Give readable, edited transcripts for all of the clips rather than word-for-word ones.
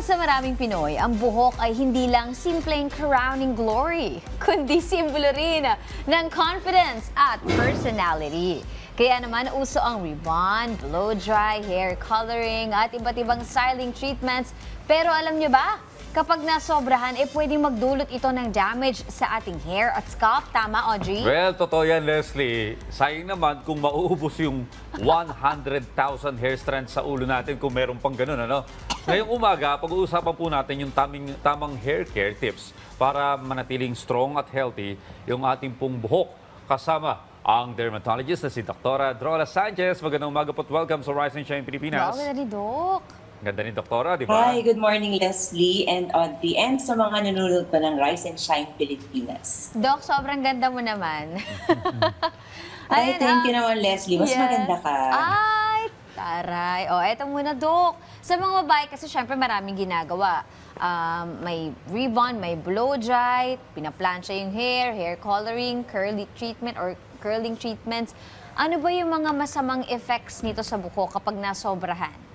Para sa maraming Pinoy, ang buhok ay hindi lang simpleng crowning glory, kundi simbolo rin ng confidence at personality. Kaya naman uso ang rebond, blow dry, hair coloring at iba't ibang styling treatments. Pero alam nyo ba, kapag nasobrahan, pwedeng magdulot ito ng damage sa ating hair at scalp. Tama, Audrey? Well, totoo yan, Leslie. Sayang naman kung mauubos yung 100,000 hair strands sa ulo natin kung meron pang ganun, ano? Ngayong umaga, pag-uusapan po natin yung tamang hair care tips para manatiling strong at healthy yung ating pong buhok. Kasama ang dermatologist na si Dr. Drola Sanchez. Magandang umaga po at welcome sa Rise and Shine Pilipinas. Wow, ni Doc. Ganda ni Doktora, di ba? Hi, good morning Leslie and Audrey and sa mga nanonood pa ng Rise and Shine Pilipinas. Doc, sobrang ganda mo naman. Ay, thank you naman Leslie. Mas yes. maganda ka. Ay, taray. O, eto muna, Doc. Sa mga babae, kasi syempre maraming ginagawa. May rebond, may blow dry, pinaplansya yung hair coloring, curly treatment or curling treatments. Ano ba yung mga masamang effects nito sa buhok kapag nasobrahan?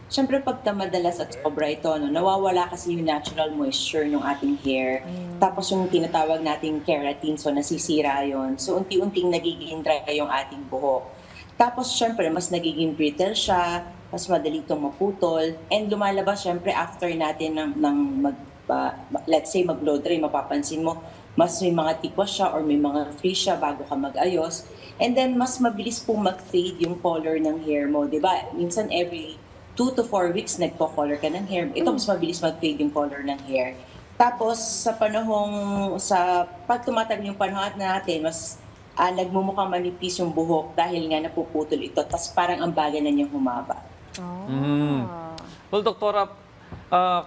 Siyempre pagka madalas at sobra ito, no, nawawala kasi yung natural moisture ng ating hair. Tapos yung tinatawag nating keratin, so nasisira yon. So unti-unting nagiging dry yung ating buhok. Tapos siyempre mas nagiging brittle siya, mas madali itong maputol. And lumalabas siyempre after natin let's say mag-blow dry, mapapansin mo, mas may mga tikwas siya or may mga frizz siya bago ka mag-ayos. And then mas mabilis pong mag-fade yung color ng hair mo, di ba? Minsan every 2 to 4 weeks nagpo-color ka ng hair. Ito mas mabilis mag-fade yung color ng hair. Tapos pag tumatagal yung panahon natin, mas nagmumukhang manipis yung buhok dahil nga napuputol ito. Tapos parang ang baga na niyang humaba. Well, Doktora,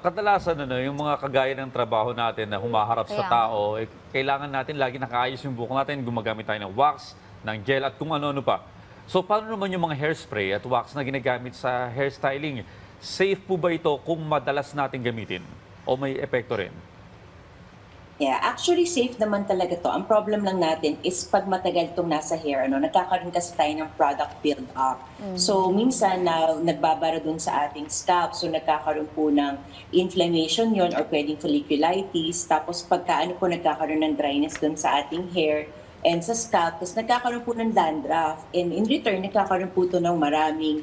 kadalasan yung mga kagaya ng trabaho natin na humaharap sa tao, kailangan natin lagi nakaayos yung buhok natin, gumagamit tayo ng wax, ng gel at kung ano-ano pa. So, paano naman yung mga hairspray at wax na ginagamit sa hairstyling? Safe po ba ito kung madalas natin gamitin? O may epekto rin? Yeah, actually safe naman talaga to. Ang problem lang natin is pag matagal itong nasa hair, nagkakaroon kasi tayo ng product build-up. So, minsan nagbabara dun sa ating scalp. So, nagkakaroon po ng inflammation yon or pwedeng folliculitis. Tapos, nagkakaroon ng dryness dun sa ating hair and sa scalp, tapos nagkakaroon po ng dandruff. And in return, nagkakaroon po ito ng maraming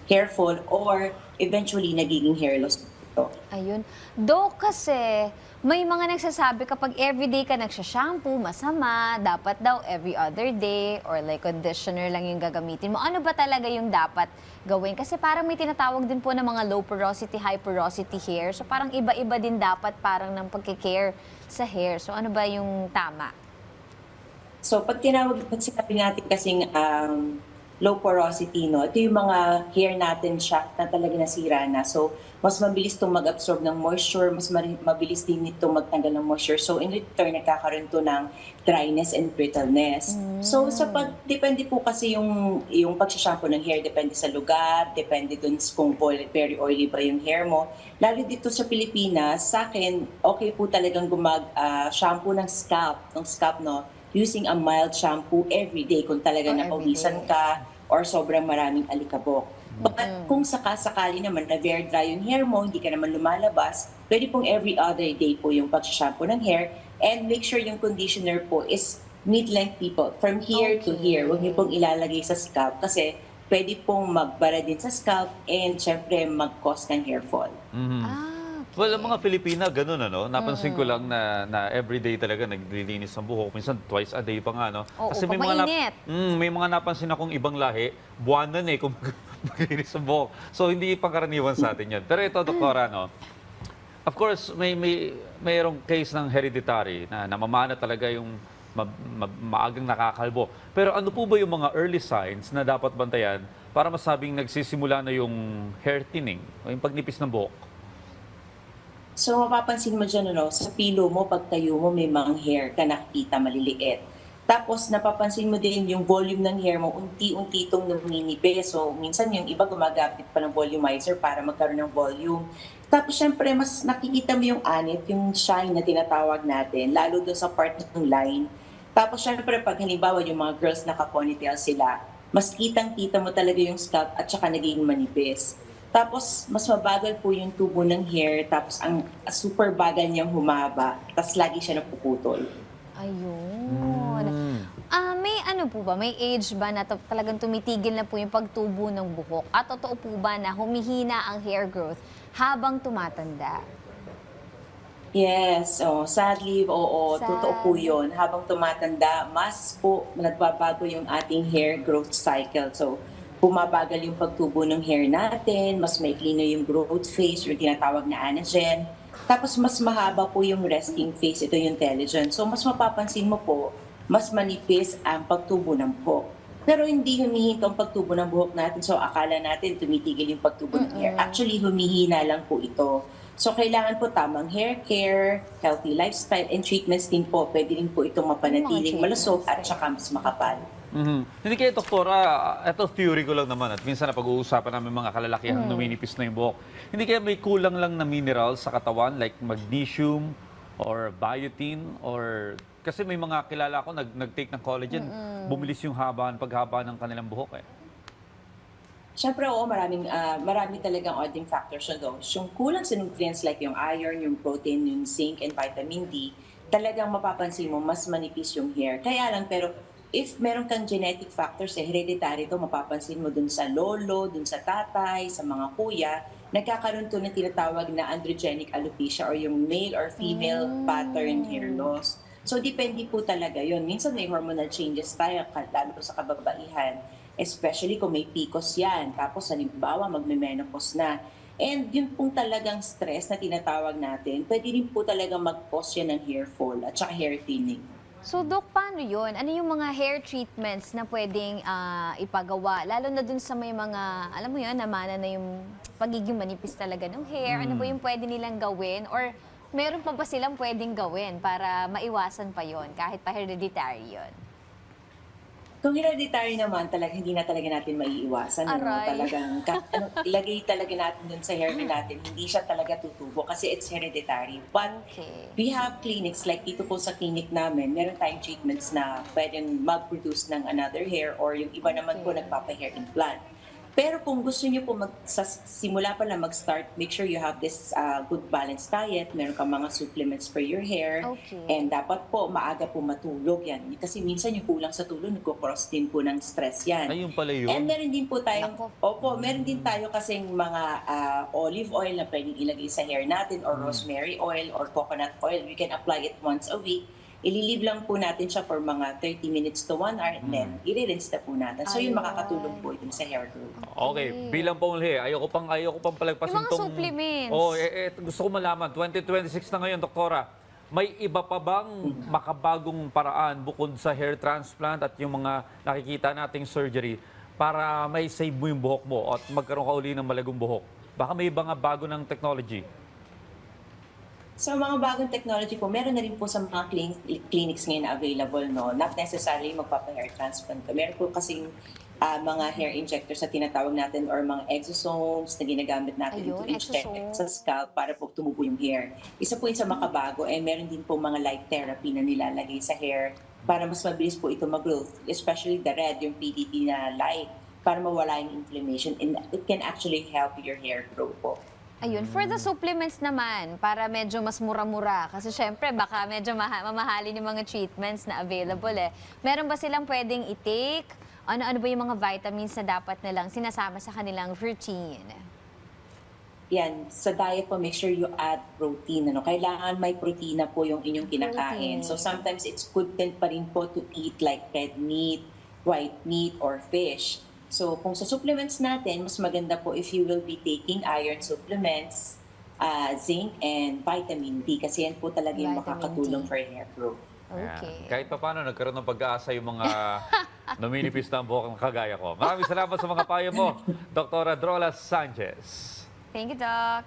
hair fall or eventually nagiging hair loss ito. Ayun. Dok, kasi may mga nagsasabi kapag everyday ka nagsha-shampoo, masama, dapat daw every other day or like conditioner lang yung gagamitin mo. Ano ba talaga yung dapat gawin? Kasi parang may tinatawag din po ng mga low porosity, high porosity hair. So parang iba-iba din dapat parang ng pagkikare sa hair. So ano ba yung tama? So, pag sinabi natin kasing low porosity, ito yung mga hair natin shaft na talaga nasira na. So, mas mabilis itong mag-absorb ng moisture, mas mabilis din itong magtanggal ng moisture. So, in return, nagkakaroon ito ng dryness and brittleness. So, depende po kasi yung pag-shampoo ng hair, depende sa lugar, depende dun kung very oily ba yung hair mo. Lalo dito sa Pilipinas, sa akin, okay po talagang shampoo ng scalp, using a mild shampoo every day kung talaga napawisan ka or sobrang maraming alikabok. But kung sakasakali naman na very dry yung hair mo, hindi ka naman lumalabas, pwede pong every other day po yung pag-shampoo ng hair and make sure yung conditioner po is mid-length people, from here to here. Huwag niyo pong ilalagay sa scalp kasi pwede pong magbara din sa scalp and syempre mag-cause ng hair fall. Well, ang mga Pilipina, ganun, Napansin ko lang na everyday talaga naglilinis ng buhok. Minsan, twice a day pa nga, Oo, Kasi may mga napansin akong ibang lahi, buwanan kung maglinis ng buhok. So, hindi pangkaraniwan sa atin yan. Pero ito, Doktora, of course, mayroong case ng hereditary na namamana talaga yung maagang nakakalbo. Pero ano po ba yung mga early signs na dapat bantayan para masabing nagsisimula na yung hair thinning o yung pagnipis ng buhok? So, mapapansin mo dyan, sa pilo mo, pag tayo mo, may mga hair ka nakikita maliliit. Tapos, napapansin mo din yung volume ng hair mo, unti-unti itong numinipis. So, minsan yung iba gumagamit pa ng volumizer para magkaroon ng volume. Tapos, syempre, mas nakikita mo yung anit, yung shine na tinatawag natin, lalo doon sa part ng line. Tapos, syempre, pag halimbawa yung mga girls naka-ponytail sila, mas kitang-kita mo talaga yung scalp at saka naging manipis. Tapos, mas mabagal po yung tubo ng hair, tapos ang super bagal niyang humaba, tapos lagi siya napuputol. Ayun. May ano po ba, may age ba na talagang tumitigil na po yung pagtubo ng buhok? At totoo po ba na humihina ang hair growth habang tumatanda? Yes, sadly, oo, Sad. totoo po yun. Habang tumatanda, mas po nagbabago yung ating hair growth cycle. So, bumabagal yung pagtubo ng hair natin, mas maikli na yung growth phase, yung tinatawag na anagen. Tapos, mas mahaba po yung resting phase, ito yung telogen. So, mas mapapansin mo po, mas manipis ang pagtubo ng buhok. Pero hindi humihinto ang pagtubo ng buhok natin. So, akala natin tumitigil yung pagtubo ng hair. Actually, humihina lang po ito. So, kailangan po tamang hair care, healthy lifestyle, and treatments din po. Pwede rin po itong mapanatiling malusog at saka mas makapal. Hindi kaya, doktora, ito theory ko lang naman at minsan na pag-uusapan namin mga kalalakihang numinipis na yung buhok. Hindi kaya may kulang lang na minerals sa katawan like magnesium or biotin or kasi may mga kilala ko nag-take ng collagen, bumilis yung paghaba ng kanilang buhok eh. Siyempre, oo, marami talagang odding factors na doon. Yung kulang sa nutrients like yung iron, yung protein, yung zinc, and vitamin D, talagang mapapansin mo, mas manipis yung hair. Kaya lang, pero if meron kang genetic factors, hereditary to, mapapansin mo dun sa lolo, dun sa tatay, sa mga kuya, nagkakaroon to ng tinatawag na androgenic alopecia or yung male or female pattern hair loss. So, depende po talaga yun. Minsan may hormonal changes tayo, lalo sa kababaihan. Especially kung may PCOS yan. Tapos, halimbawa, magme-menopause na. And yun pong talagang stress na tinatawag natin, pwede rin po talagang mag-cause yan ng hair fall at saka hair thinning. So, Doc, paano yun? Ano yung mga hair treatments na pwedeng ipagawa? Lalo na dun sa may mga, alam mo yun, namana na yung pagiging manipis talaga ng hair. Ano ba yung pwede nilang gawin? Or meron pa ba silang pwedeng gawin para maiwasan pa yon kahit pa hereditary yun? Kung hereditary naman, hindi na talaga natin maiiwasan. Aray. Talagang, ilagay talaga natin dun sa hair natin, hindi siya talaga tutubo kasi it's hereditary. But Okay. we have clinics, like dito po sa clinic namin, meron tayong treatments na pwedeng mag-produce ng another hair or yung iba naman po Okay. nagpapa-hair implant. Pero kung gusto niyo po simula pa lang mag-start, make sure you have this good balanced diet. Meron kang mga supplements for your hair. Okay. And dapat po maaga po matulog yan. Kasi minsan yung kulang sa tulog, nagko-cross din po ng stress yan. Ayun pala yun. And meron din po tayong, Nako. meron din tayo kasing mga olive oil na pwedeng ilagay sa hair natin or rosemary oil or coconut oil. We can apply it once a week. Ililive lang po natin siya for mga 30 minutes to 1 hour and then i-rinse na po natin. So yun Ayun. makakatulong po yun sa hair growth. Okay, bilang panghuli, ayoko pang palagpasin Yung mga tong... supplements. Gusto ko malaman, 2026 na ngayon, doktora, may iba pa bang makabagong paraan bukod sa hair transplant at yung mga nakikita nating surgery para may save mo yung buhok mo at magkaroon ka uli ng malagong buhok? Baka may iba nga bago ng technology. So mga bagong technology po, meron na rin po sa mga clinics ngayon na available, no? Not necessarily magpapa-hair transplant ka. Meron po kasing mga hair injectors na tinatawag natin or mga exosomes na ginagamit natin Ayun, to inject exosomes. sa scalp para po tumubo yung hair. Isa po yun sa makabago, and meron din po mga light therapy na nilalagay sa hair para mas mabilis po ito mag-growth. Especially the red, yung PDT na light, para mawala yung inflammation, and it can actually help your hair grow po. Ayun, for the supplements naman, para medyo mas mura-mura. Kasi syempre, baka medyo mamahalin yung mga treatments na available eh. Meron ba silang pwedeng i-take? Ano-ano ba yung mga vitamins na dapat nilang sinasama sa kanilang routine? Yan, sa diet po, make sure you add protein. Kailangan may protina po yung inyong kinakain. Protein. So sometimes it's good din pa rin po to eat like red meat, white meat, or fish. So kung sa supplements natin, mas maganda po if you will be taking iron supplements, zinc, and vitamin D. Kasi yan po talaga yung Vitamin makakatulong D. for hair growth. Okay. Kahit pa paano, nagkaroon ng pag-aasa yung mga numinipis na ang buhok ng kagaya ko. Maraming salamat sa mga payo mo, Dr. Drola Sanchez. Thank you, Doc.